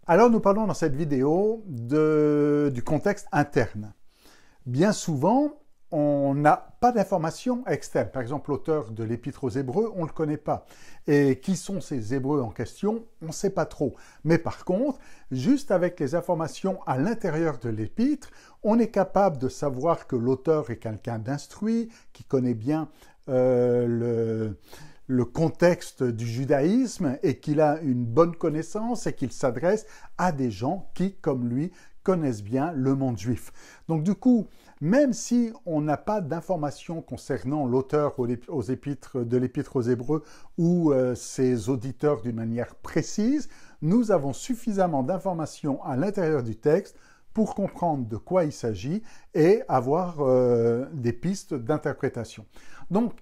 Alors nous parlons dans cette vidéo du contexte interne. Bien souvent, on n'a pas d'informations externes. Par exemple, l'auteur de l'Épître aux Hébreux, on ne le connaît pas. Et qui sont ces Hébreux en question, on ne sait pas trop. Mais par contre, juste avec les informations à l'intérieur de l'Épître, on est capable de savoir que l'auteur est quelqu'un d'instruit, qui connaît bien le contexte du judaïsme et qu'il a une bonne connaissance et qu'il s'adresse à des gens qui, comme lui, connaissent bien le monde juif. Donc du coup, même si on n'a pas d'informations concernant l'auteur de l'Épître aux Hébreux ou ses auditeurs d'une manière précise, nous avons suffisamment d'informations à l'intérieur du texte pour comprendre de quoi il s'agit et avoir des pistes d'interprétation. Donc,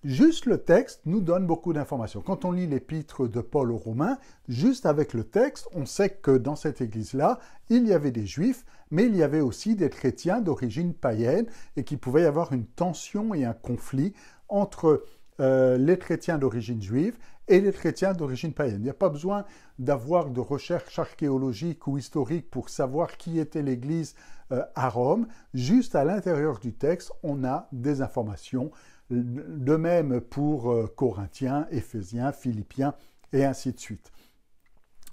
juste le texte nous donne beaucoup d'informations. Quand on lit l'épître de Paul aux Romains, juste avec le texte, on sait que dans cette église-là, il y avait des juifs, mais il y avait aussi des chrétiens d'origine païenne et qu'il pouvait y avoir une tension et un conflit entre les chrétiens d'origine juive et les chrétiens d'origine païenne. Il n'y a pas besoin d'avoir de recherche archéologique ou historique pour savoir qui était l'église à Rome. Juste à l'intérieur du texte, on a des informations. De même pour Corinthiens, Éphésiens, Philippiens et ainsi de suite.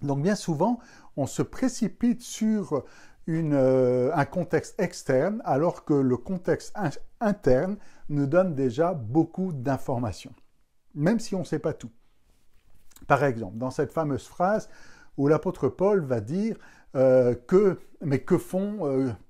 Donc bien souvent, on se précipite sur un contexte externe alors que le contexte interne nous donne déjà beaucoup d'informations, même si on ne sait pas tout. Par exemple, dans cette fameuse phrase où l'apôtre Paul va dire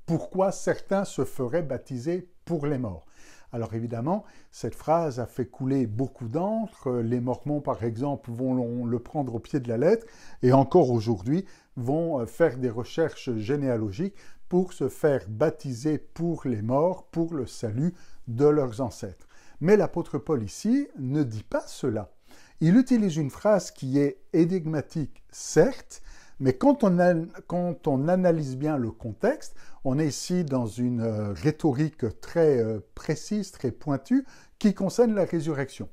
pourquoi certains se feraient baptiser pour les morts. Alors évidemment, cette phrase a fait couler beaucoup d'encre. Les Mormons, par exemple, vont le prendre au pied de la lettre et encore aujourd'hui vont faire des recherches généalogiques pour se faire baptiser pour les morts, pour le salut de leurs ancêtres. Mais l'apôtre Paul ici ne dit pas cela. Il utilise une phrase qui est énigmatique, certes, mais quand on analyse bien le contexte, on est ici dans une rhétorique très précise, très pointue, qui concerne la résurrection.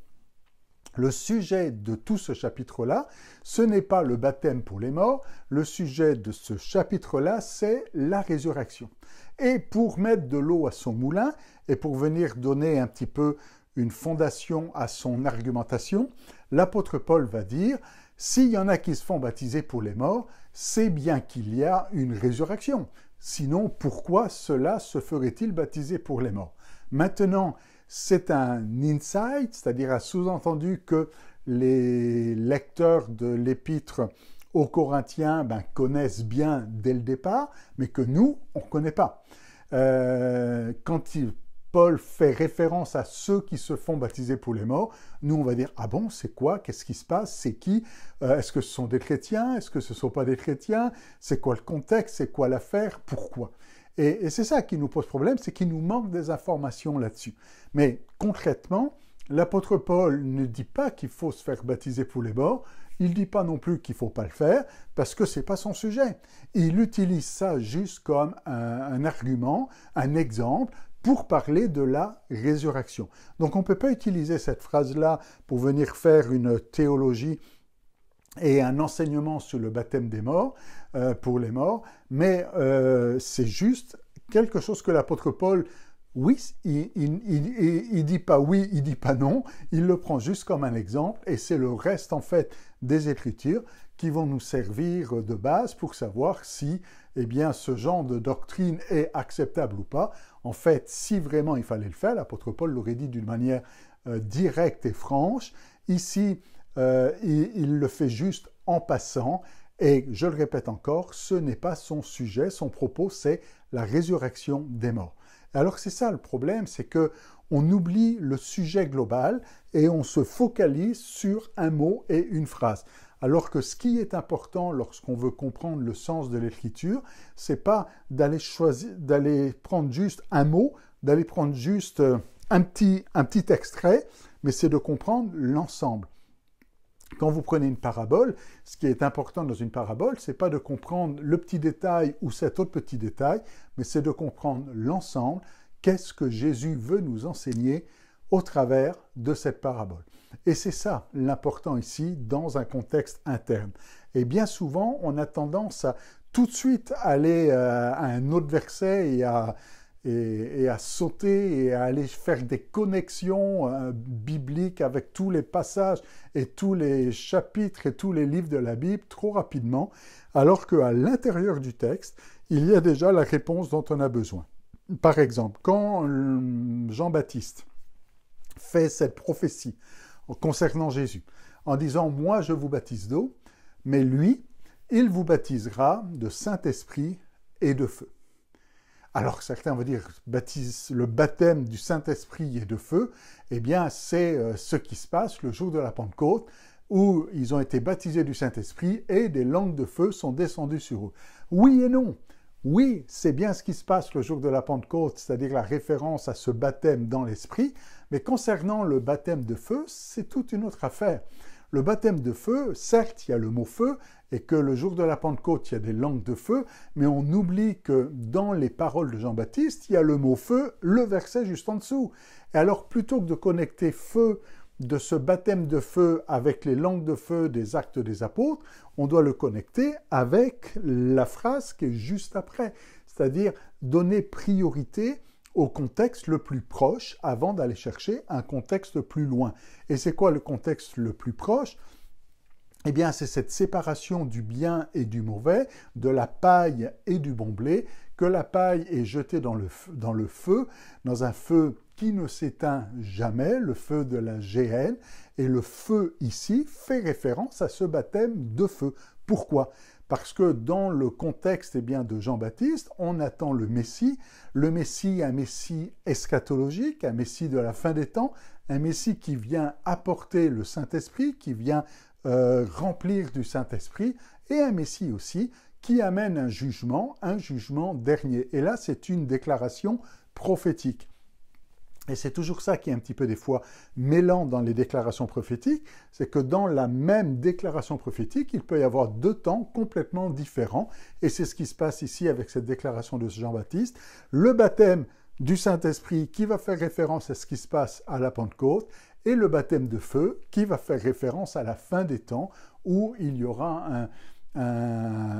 Le sujet de tout ce chapitre-là, ce n'est pas le baptême pour les morts, le sujet de ce chapitre-là, c'est la résurrection. Et pour mettre de l'eau à son moulin, et pour venir donner un petit peu une fondation à son argumentation, l'apôtre Paul va dire « S'il y en a qui se font baptiser pour les morts, c'est bien qu'il y a une résurrection. Sinon, pourquoi cela se ferait-il baptiser pour les morts ?» Maintenant, c'est un insight, c'est-à-dire un sous-entendu que les lecteurs de l'épître aux Corinthiens connaissent bien dès le départ, mais que nous, on ne connaît pas. Paul fait référence à ceux qui se font baptiser pour les morts. Nous, on va dire, ah bon, c'est quoi? Qu'est-ce qui se passe? C'est qui? Est-ce que ce sont des chrétiens? Est-ce que ce ne sont pas des chrétiens? C'est quoi le contexte? C'est quoi l'affaire? Pourquoi? Et c'est ça qui nous pose problème, c'est qu'il nous manque des informations là-dessus. Mais concrètement, l'apôtre Paul ne dit pas qu'il faut se faire baptiser pour les morts. Il ne dit pas non plus qu'il ne faut pas le faire, parce que ce n'est pas son sujet. Il utilise ça juste comme un argument, un exemple, pour parler de la résurrection. Donc on ne peut pas utiliser cette phrase-là pour venir faire une théologie et un enseignement sur le baptême des morts, pour les morts, mais c'est juste quelque chose que l'apôtre Paul, oui, il dit pas oui, il dit pas non, il le prend juste comme un exemple, et c'est le reste en fait des Écritures qui vont nous servir de base pour savoir si ce genre de doctrine est acceptable ou pas. En fait, si vraiment il fallait le faire, l'apôtre Paul l'aurait dit d'une manière directe et franche. Ici, il le fait juste en passant, et je le répète encore, ce n'est pas son sujet, son propos, c'est la résurrection des morts. Alors c'est ça le problème, c'est que on oublie le sujet global et on se focalise sur un mot et une phrase. Alors que ce qui est important lorsqu'on veut comprendre le sens de l'écriture, c'est pas d'aller prendre juste un mot, d'aller prendre juste un petit extrait, mais c'est de comprendre l'ensemble. Quand vous prenez une parabole, ce qui est important dans une parabole, c'est pas de comprendre le petit détail ou cet autre petit détail, mais c'est de comprendre l'ensemble. Qu'est-ce que Jésus veut nous enseigner au travers de cette parabole? Et c'est ça l'important ici dans un contexte interne. Et bien souvent, on a tendance à tout de suite aller à un autre verset et à sauter et à aller faire des connexions bibliques avec tous les passages et tous les chapitres et tous les livres de la Bible trop rapidement, alors qu'à l'intérieur du texte, il y a déjà la réponse dont on a besoin. Par exemple, quand Jean-Baptiste fait cette prophétie concernant Jésus, en disant « Moi, je vous baptise d'eau, mais lui, il vous baptisera de Saint-Esprit et de feu. » Alors certains vont dire le baptême du Saint-Esprit et de feu, eh bien c'est ce qui se passe le jour de la Pentecôte, où ils ont été baptisés du Saint-Esprit et des langues de feu sont descendues sur eux. Oui et non. Oui, c'est bien ce qui se passe le jour de la Pentecôte, c'est-à-dire la référence à ce baptême dans l'Esprit, mais concernant le baptême de feu, c'est toute une autre affaire. Le baptême de feu, certes, il y a le mot feu, et que le jour de la Pentecôte, il y a des langues de feu, mais on oublie que dans les paroles de Jean-Baptiste, il y a le mot feu, le verset juste en dessous. Et alors, plutôt que de connecter feu de ce baptême de feu avec les langues de feu des Actes des Apôtres, on doit le connecter avec la phrase qui est juste après, c'est-à-dire donner priorité au contexte le plus proche avant d'aller chercher un contexte plus loin. Et c'est quoi le contexte le plus proche ? Eh bien, c'est cette séparation du bien et du mauvais, de la paille et du bon blé, que la paille est jetée dans le feu, dans un feu qui ne s'éteint jamais, le feu de la géhenne, et le feu ici fait référence à ce baptême de feu. Pourquoi ? Parce que dans le contexte de Jean-Baptiste, on attend le Messie, un Messie eschatologique, un Messie de la fin des temps, un Messie qui vient apporter le Saint-Esprit, qui vient remplir du Saint-Esprit, et un Messie aussi qui amène un jugement dernier. Et là, c'est une déclaration prophétique. Et c'est toujours ça qui est un petit peu des fois mêlant dans les déclarations prophétiques, c'est que dans la même déclaration prophétique, il peut y avoir deux temps complètement différents, et c'est ce qui se passe ici avec cette déclaration de Jean-Baptiste. Le baptême du Saint-Esprit qui va faire référence à ce qui se passe à la Pentecôte, et le baptême de feu qui va faire référence à la fin des temps, où il y aura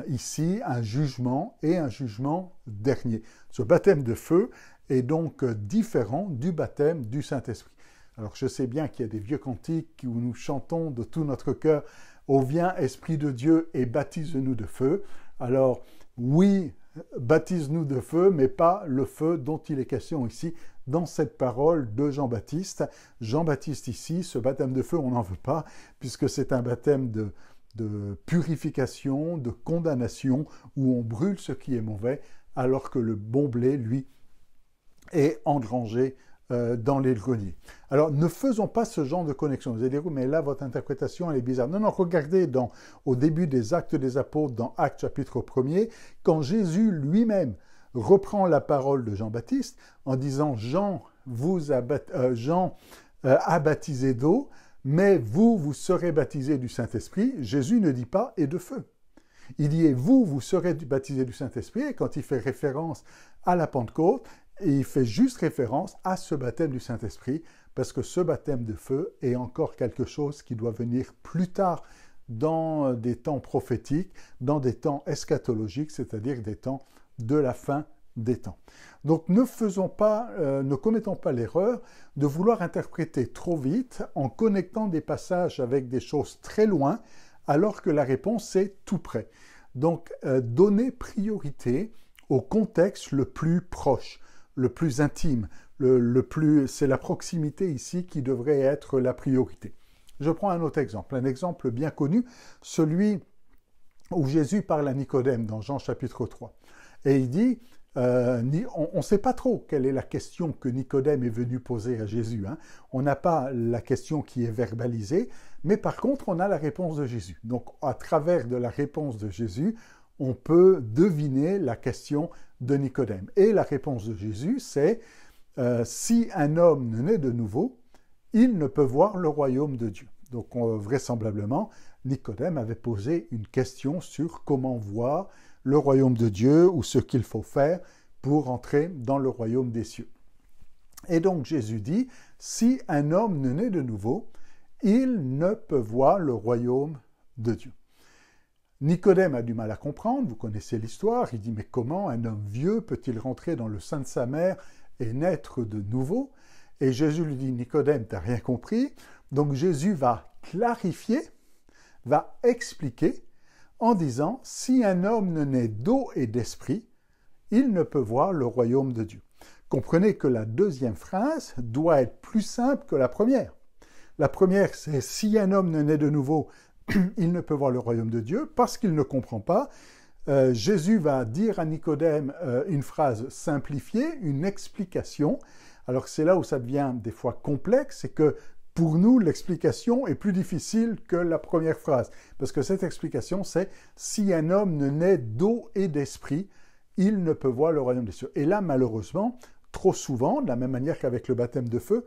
ici un jugement et un jugement dernier. Ce baptême de feu est donc différent du baptême du Saint-Esprit. Alors je sais bien qu'il y a des vieux cantiques où nous chantons de tout notre cœur « Ô viens, Esprit de Dieu, et baptise-nous de feu ». Alors oui, baptise-nous de feu, mais pas le feu dont il est question ici dans cette parole de Jean-Baptiste. Jean-Baptiste ici, ce baptême de feu, on n'en veut pas, puisque c'est un baptême de purification, de condamnation, où on brûle ce qui est mauvais, alors que le bon blé, lui, est engrangé dans les greniers. Alors, ne faisons pas ce genre de connexion. Vous allez dire, mais là, votre interprétation, elle est bizarre. Non, regardez au début des Actes des Apôtres, dans Actes chapitre 1er, quand Jésus lui-même reprend la parole de Jean-Baptiste en disant « Jean a baptisé d'eau, mais vous serez baptisés du Saint-Esprit », Jésus ne dit pas « et de feu ». Il dit « et vous serez baptisés du Saint-Esprit », et quand il fait référence à la Pentecôte, il fait juste référence à ce baptême du Saint-Esprit, parce que ce baptême de feu est encore quelque chose qui doit venir plus tard dans des temps prophétiques, dans des temps eschatologiques, c'est-à-dire des temps de la fin des temps. Donc ne commettons pas l'erreur de vouloir interpréter trop vite en connectant des passages avec des choses très loin, alors que la réponse est tout près. Donc donnez priorité au contexte le plus proche, le plus intime, c'est la proximité ici qui devrait être la priorité. Je prends un autre exemple, un exemple bien connu, celui où Jésus parle à Nicodème dans Jean chapitre 3. Et il dit, on ne sait pas trop quelle est la question que Nicodème est venu poser à Jésus. On n'a pas la question qui est verbalisée, mais par contre, on a la réponse de Jésus. Donc, à travers de la réponse de Jésus, on peut deviner la question de Nicodème. Et la réponse de Jésus, c'est si un homme ne naît de nouveau, il ne peut voir le royaume de Dieu. Donc, vraisemblablement, Nicodème avait posé une question sur comment voir le royaume de Dieu ou ce qu'il faut faire pour entrer dans le royaume des cieux. Et donc Jésus dit, si un homme ne naît de nouveau, il ne peut voir le royaume de Dieu. Nicodème a du mal à comprendre, vous connaissez l'histoire, il dit « Mais comment un homme vieux peut-il rentrer dans le sein de sa mère et naître de nouveau ?» Et Jésus lui dit « Nicodème, tu n'as rien compris ?» Donc Jésus va clarifier, va expliquer en disant « Si un homme ne naît d'eau et d'esprit, il ne peut voir le royaume de Dieu. » Comprenez que la deuxième phrase doit être plus simple que la première. La première, c'est « Si un homme ne naît de nouveau, il ne peut voir le royaume de Dieu parce qu'il ne comprend pas. » Jésus va dire à Nicodème une phrase simplifiée, une explication. Alors c'est là où ça devient des fois complexe, c'est que pour nous, l'explication est plus difficile que la première phrase. Parce que cette explication, c'est « Si un homme ne naît d'eau et d'esprit, il ne peut voir le royaume des cieux. » Et là, malheureusement, trop souvent, de la même manière qu'avec le baptême de feu,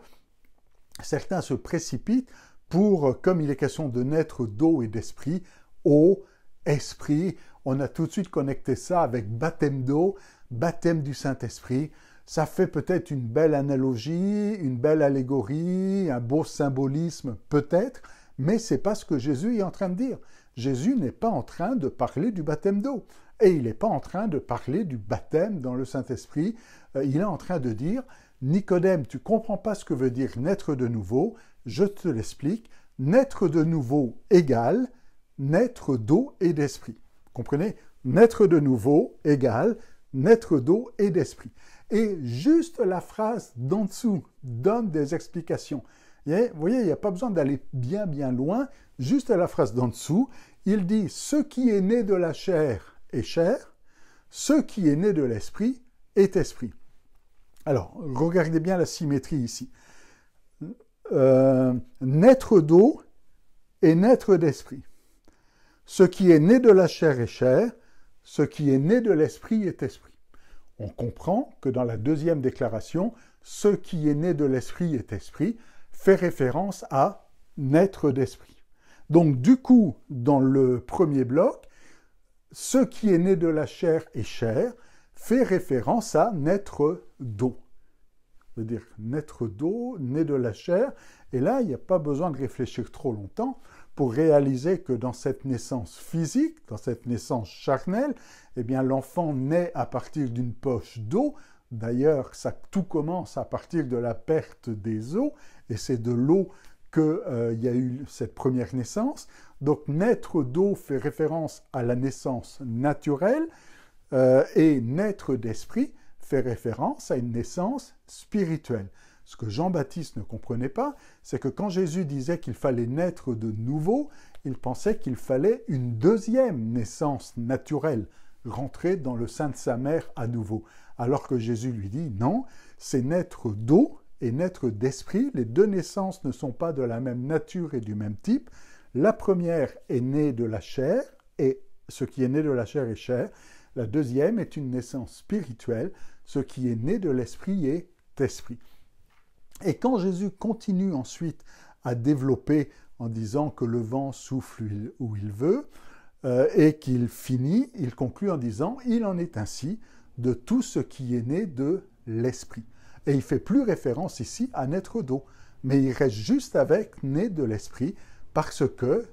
certains se précipitent pour, comme il est question de naître d'eau et d'esprit, eau, esprit, on a tout de suite connecté ça avec baptême d'eau, baptême du Saint-Esprit. Ça fait peut-être une belle analogie, une belle allégorie, un beau symbolisme peut-être, mais ce n'est pas ce que Jésus est en train de dire. Jésus n'est pas en train de parler du baptême d'eau. Et il n'est pas en train de parler du baptême dans le Saint-Esprit. Il est en train de dire « Nicodème, tu ne comprends pas ce que veut dire naître de nouveau. Je te l'explique. Naître de nouveau égale naître d'eau et d'esprit. » Comprenez? Naître de nouveau égale naître d'eau et d'esprit. Et juste la phrase d'en dessous donne des explications. Vous voyez, il n'y a pas besoin d'aller bien loin. Juste la phrase d'en dessous, il dit « Ce qui est né de la chair est chair, ce qui est né de l'esprit est esprit. » Alors, regardez bien la symétrie ici. Naître d'eau et naître d'esprit. Ce qui est né de la chair est chair, ce qui est né de l'esprit est esprit. On comprend que dans la deuxième déclaration, ce qui est né de l'esprit est esprit, fait référence à naître d'esprit. Donc du coup, dans le premier bloc, ce qui est né de la chair est chair, fait référence à naître d'eau. C'est-à-dire naître d'eau, né de la chair, et là, il n'y a pas besoin de réfléchir trop longtemps pour réaliser que dans cette naissance physique, dans cette naissance charnelle, eh bien l'enfant naît à partir d'une poche d'eau. D'ailleurs, tout commence à partir de la perte des os, et c'est de l'eau qu'il y a eu cette première naissance. Donc naître d'eau fait référence à la naissance naturelle, et naître d'esprit fait référence à une naissance spirituelle. Ce que Jean-Baptiste ne comprenait pas, c'est que quand Jésus disait qu'il fallait naître de nouveau, il pensait qu'il fallait une deuxième naissance naturelle, rentrer dans le sein de sa mère à nouveau. Alors que Jésus lui dit non, c'est naître d'eau et naître d'esprit. Les deux naissances ne sont pas de la même nature et du même type. La première est née de la chair, et ce qui est né de la chair est chair. La deuxième est une naissance spirituelle. Ce qui est né de l'esprit est esprit. Et quand Jésus continue ensuite à développer en disant que le vent souffle où il veut, et qu'il finit, il conclut en disant « Il en est ainsi de tout ce qui est né de l'esprit ». Et il ne fait plus référence ici à naître d'eau, mais il reste juste avec « né de l'esprit » parce que,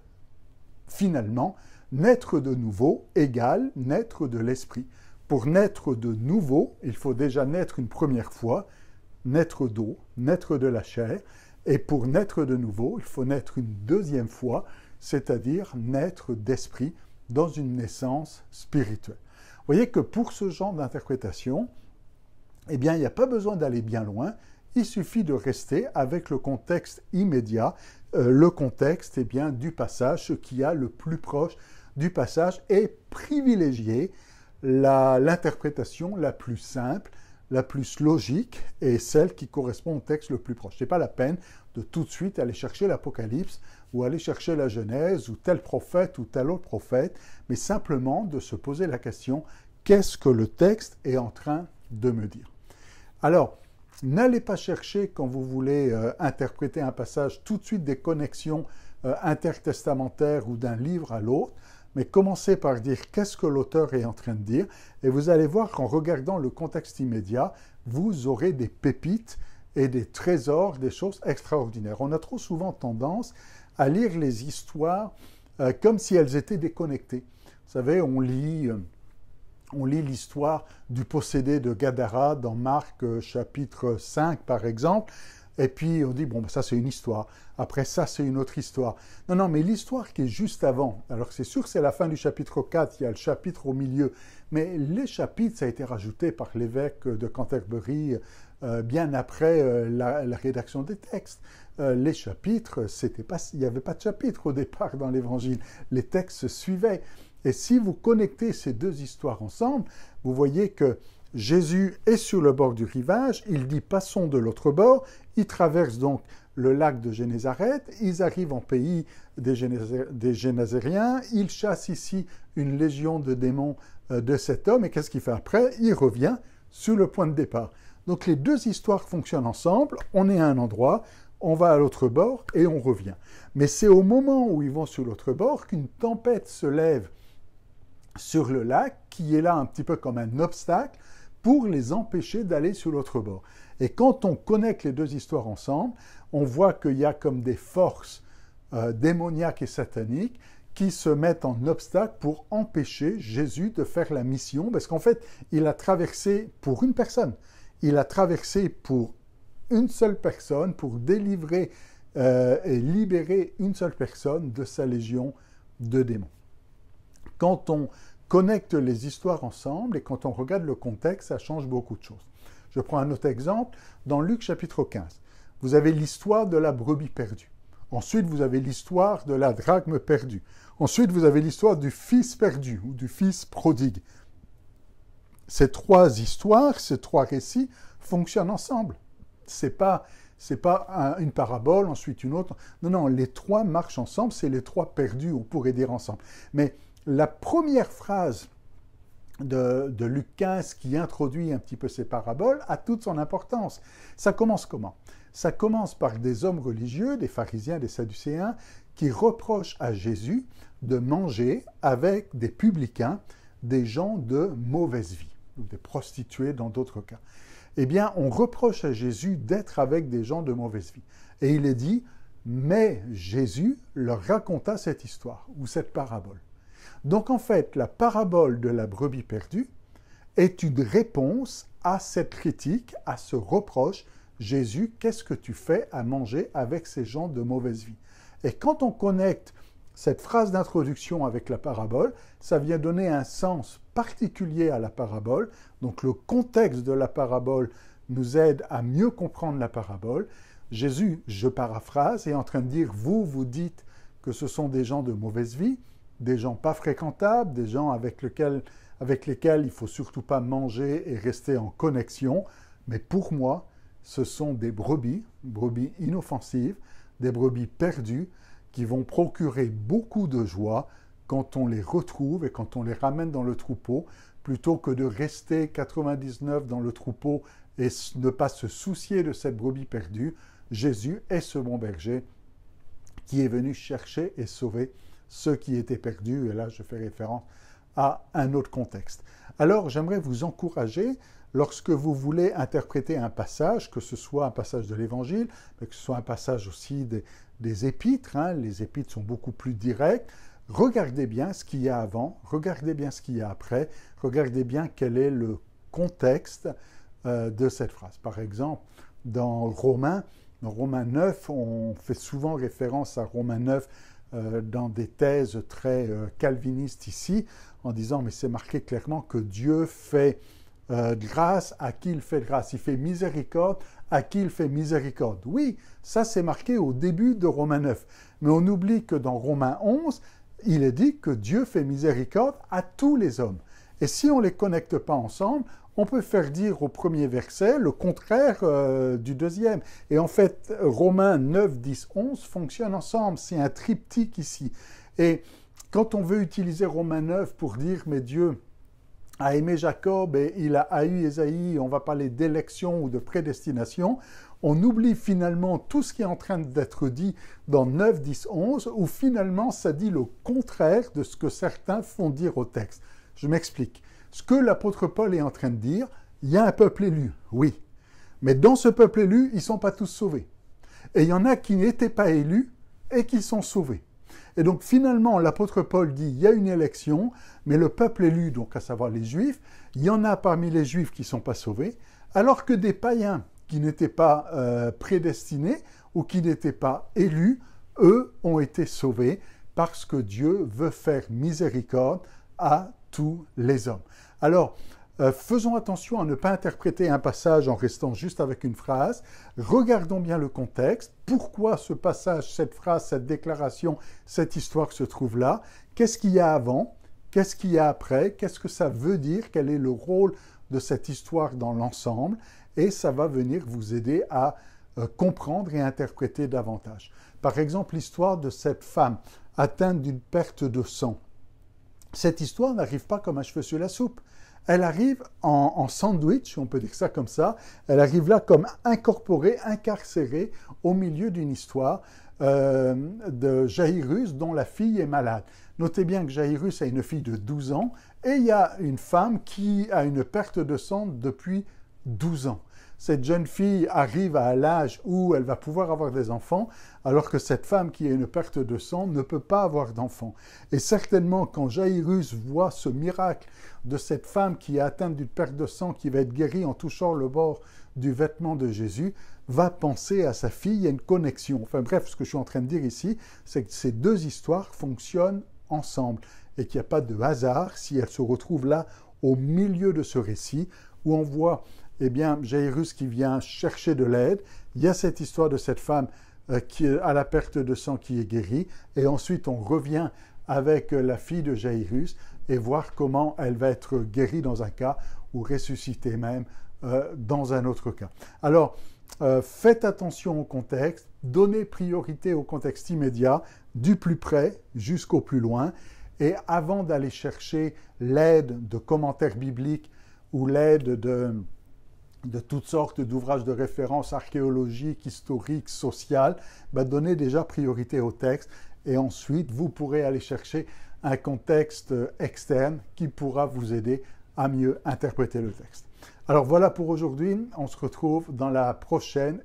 finalement, naître de nouveau égale naître de l'esprit. Pour naître de nouveau, il faut déjà naître une première fois, naître d'eau, naître de la chair, et pour naître de nouveau, il faut naître une deuxième fois, c'est-à-dire naître d'esprit dans une naissance spirituelle. Vous voyez que pour ce genre d'interprétation, eh bien, il n'y a pas besoin d'aller bien loin, il suffit de rester avec le contexte immédiat, le contexte eh bien, du passage, ce qui a le plus proche du passage, et privilégier l'interprétation la plus simple, la plus logique et celle qui correspond au texte le plus proche. Ce n'est pas la peine de tout de suite aller chercher l'Apocalypse ou aller chercher la Genèse ou tel prophète ou tel autre prophète, mais simplement de se poser la question « Qu'est-ce que le texte est en train de me dire ?» Alors, n'allez pas chercher quand vous voulez interpréter un passage tout de suite des connexions intertestamentaires ou d'un livre à l'autre, mais commencez par dire qu'est-ce que l'auteur est en train de dire, et vous allez voir qu'en regardant le contexte immédiat, vous aurez des pépites et des trésors, des choses extraordinaires. On a trop souvent tendance à lire les histoires comme si elles étaient déconnectées. Vous savez, on lit l'histoire du possédé de Gadara dans Marc chapitre 5, par exemple, et puis on dit, bon, ça c'est une histoire, après ça c'est une autre histoire. Non, non, mais l'histoire qui est juste avant, alors c'est sûr que c'est la fin du chapitre 4, il y a le chapitre au milieu, mais les chapitres, ça a été rajouté par l'évêque de Canterbury bien après la rédaction des textes. Les chapitres, il n'y avait pas de chapitre au départ dans l'Évangile, les textes se suivaient. Et si vous connectez ces deux histoires ensemble, vous voyez que Jésus est sur le bord du rivage, il dit « passons de l'autre bord », il traverse donc le lac de Génézareth, ils arrivent en pays des Génézariens, il chasse ici une légion de démons de cet homme, et qu'est-ce qu'il fait après? Il revient sur le point de départ. Donc les deux histoires fonctionnent ensemble, on est à un endroit, on va à l'autre bord et on revient. Mais c'est au moment où ils vont sur l'autre bord qu'une tempête se lève sur le lac, qui est là un petit peu comme un obstacle pour les empêcher d'aller sur l'autre bord. Et quand on connecte les deux histoires ensemble, on voit qu'il y a comme des forces démoniaques et sataniques qui se mettent en obstacle pour empêcher Jésus de faire la mission, parce qu'en fait, il a traversé pour une personne. Il a traversé pour une seule personne, pour délivrer et libérer une seule personne de sa légion de démons. Quand on connecte les histoires ensemble et quand on regarde le contexte, ça change beaucoup de choses. Je prends un autre exemple. Dans Luc chapitre 15, vous avez l'histoire de la brebis perdue. Ensuite, vous avez l'histoire de la drachme perdue. Ensuite, vous avez l'histoire du fils perdu ou du fils prodigue. Ces trois histoires, ces trois récits fonctionnent ensemble. C'est pas une parabole, ensuite une autre. Non, non, les trois marchent ensemble, c'est les trois perdus, on pourrait dire ensemble. Mais la première phrase de Luc 15 qui introduit un petit peu ces paraboles a toute son importance. Ça commence comment? Ça commence par des hommes religieux, des pharisiens, des sadducéens, qui reprochent à Jésus de manger avec des publicains, des gens de mauvaise vie, ou des prostituées dans d'autres cas. Eh bien, on reproche à Jésus d'être avec des gens de mauvaise vie. Et il est dit, mais Jésus leur raconta cette histoire, ou cette parabole. Donc en fait, la parabole de la brebis perdue est une réponse à cette critique, à ce reproche. Jésus, qu'est-ce que tu fais à manger avec ces gens de mauvaise vie? Et quand on connecte cette phrase d'introduction avec la parabole, ça vient donner un sens particulier à la parabole. Donc le contexte de la parabole nous aide à mieux comprendre la parabole. Jésus, je paraphrase, est en train de dire, vous dites que ce sont des gens de mauvaise vie, des gens pas fréquentables, des gens avec lesquels il ne faut surtout pas manger et rester en connexion. Mais pour moi, ce sont des brebis inoffensives, des brebis perdues, qui vont procurer beaucoup de joie quand on les retrouve et quand on les ramène dans le troupeau, plutôt que de rester 99 dans le troupeau et ne pas se soucier de cette brebis perdue. Jésus est ce bon berger qui est venu chercher et sauver ceux qui étaient perdus, et là je fais référence à un autre contexte. Alors j'aimerais vous encourager, lorsque vous voulez interpréter un passage, que ce soit un passage de l'Évangile, mais que ce soit un passage aussi des épîtres, les épîtres sont beaucoup plus directs, regardez bien ce qu'il y a avant, regardez bien ce qu'il y a après, regardez bien quel est le contexte de cette phrase. Par exemple, dans Romains 9, on fait souvent référence à Romains 9 dans des thèses très calvinistes ici, en disant, mais c'est marqué clairement que Dieu fait grâce à qui il fait grâce, il fait miséricorde à qui il fait miséricorde. Oui, ça c'est marqué au début de Romains 9, mais on oublie que dans Romains 11, il est dit que Dieu fait miséricorde à tous les hommes. Et si on ne les connecte pas ensemble, on peut faire dire au premier verset le contraire du deuxième. Et en fait, Romains 9, 10, 11 fonctionnent ensemble. C'est un triptyque ici. Et quand on veut utiliser Romains 9 pour dire « mais Dieu a aimé Jacob et il a haï Ésaïe », on va parler d'élection ou de prédestination, on oublie finalement tout ce qui est en train d'être dit dans 9, 10, 11, où finalement ça dit le contraire de ce que certains font dire au texte. Je m'explique. Ce que l'apôtre Paul est en train de dire, il y a un peuple élu, oui. Mais dans ce peuple élu, ils ne sont pas tous sauvés. Et il y en a qui n'étaient pas élus et qui sont sauvés. Et donc finalement, l'apôtre Paul dit, il y a une élection, mais le peuple élu, donc à savoir les Juifs, il y en a parmi les Juifs qui ne sont pas sauvés, alors que des païens qui n'étaient pas prédestinés ou qui n'étaient pas élus, eux ont été sauvés parce que Dieu veut faire miséricorde à tous les hommes. Alors, faisons attention à ne pas interpréter un passage en restant juste avec une phrase. Regardons bien le contexte. Pourquoi ce passage, cette phrase, cette déclaration, cette histoire se trouve là? Qu'est-ce qu'il y a avant? Qu'est-ce qu'il y a après? Qu'est-ce que ça veut dire? Quel est le rôle de cette histoire dans l'ensemble? Et ça va venir vous aider à comprendre et interpréter davantage. Par exemple, l'histoire de cette femme atteinte d'une perte de sang. Cette histoire n'arrive pas comme un cheveu sur la soupe. Elle arrive en sandwich, on peut dire ça comme ça. Elle arrive là comme incorporée, incarcérée au milieu d'une histoire de Jairus dont la fille est malade. Notez bien que Jairus a une fille de 12 ans et il y a une femme qui a une perte de sang depuis 12 ans. Cette jeune fille arrive à l'âge où elle va pouvoir avoir des enfants, alors que cette femme qui a une perte de sang ne peut pas avoir d'enfants. Et certainement, quand Jairus voit ce miracle de cette femme qui est atteinte d'une perte de sang, qui va être guérie en touchant le bord du vêtement de Jésus, va penser à sa fille, il y a une connexion. Enfin bref, ce que je suis en train de dire ici, c'est que ces deux histoires fonctionnent ensemble et qu'il n'y a pas de hasard si elles se retrouvent là au milieu de ce récit où on voit Jairus qui vient chercher de l'aide. Il y a cette histoire de cette femme qui a la perte de sang qui est guérie. Et ensuite, on revient avec la fille de Jairus et voir comment elle va être guérie dans un cas ou ressuscitée même dans un autre cas. Alors, faites attention au contexte, donnez priorité au contexte immédiat, du plus près jusqu'au plus loin. Et avant d'aller chercher l'aide de commentaires bibliques ou l'aide de toutes sortes d'ouvrages de référence archéologiques, historiques, sociales, donnez déjà priorité au texte et ensuite vous pourrez aller chercher un contexte externe qui pourra vous aider à mieux interpréter le texte. Alors voilà pour aujourd'hui, on se retrouve dans la prochaine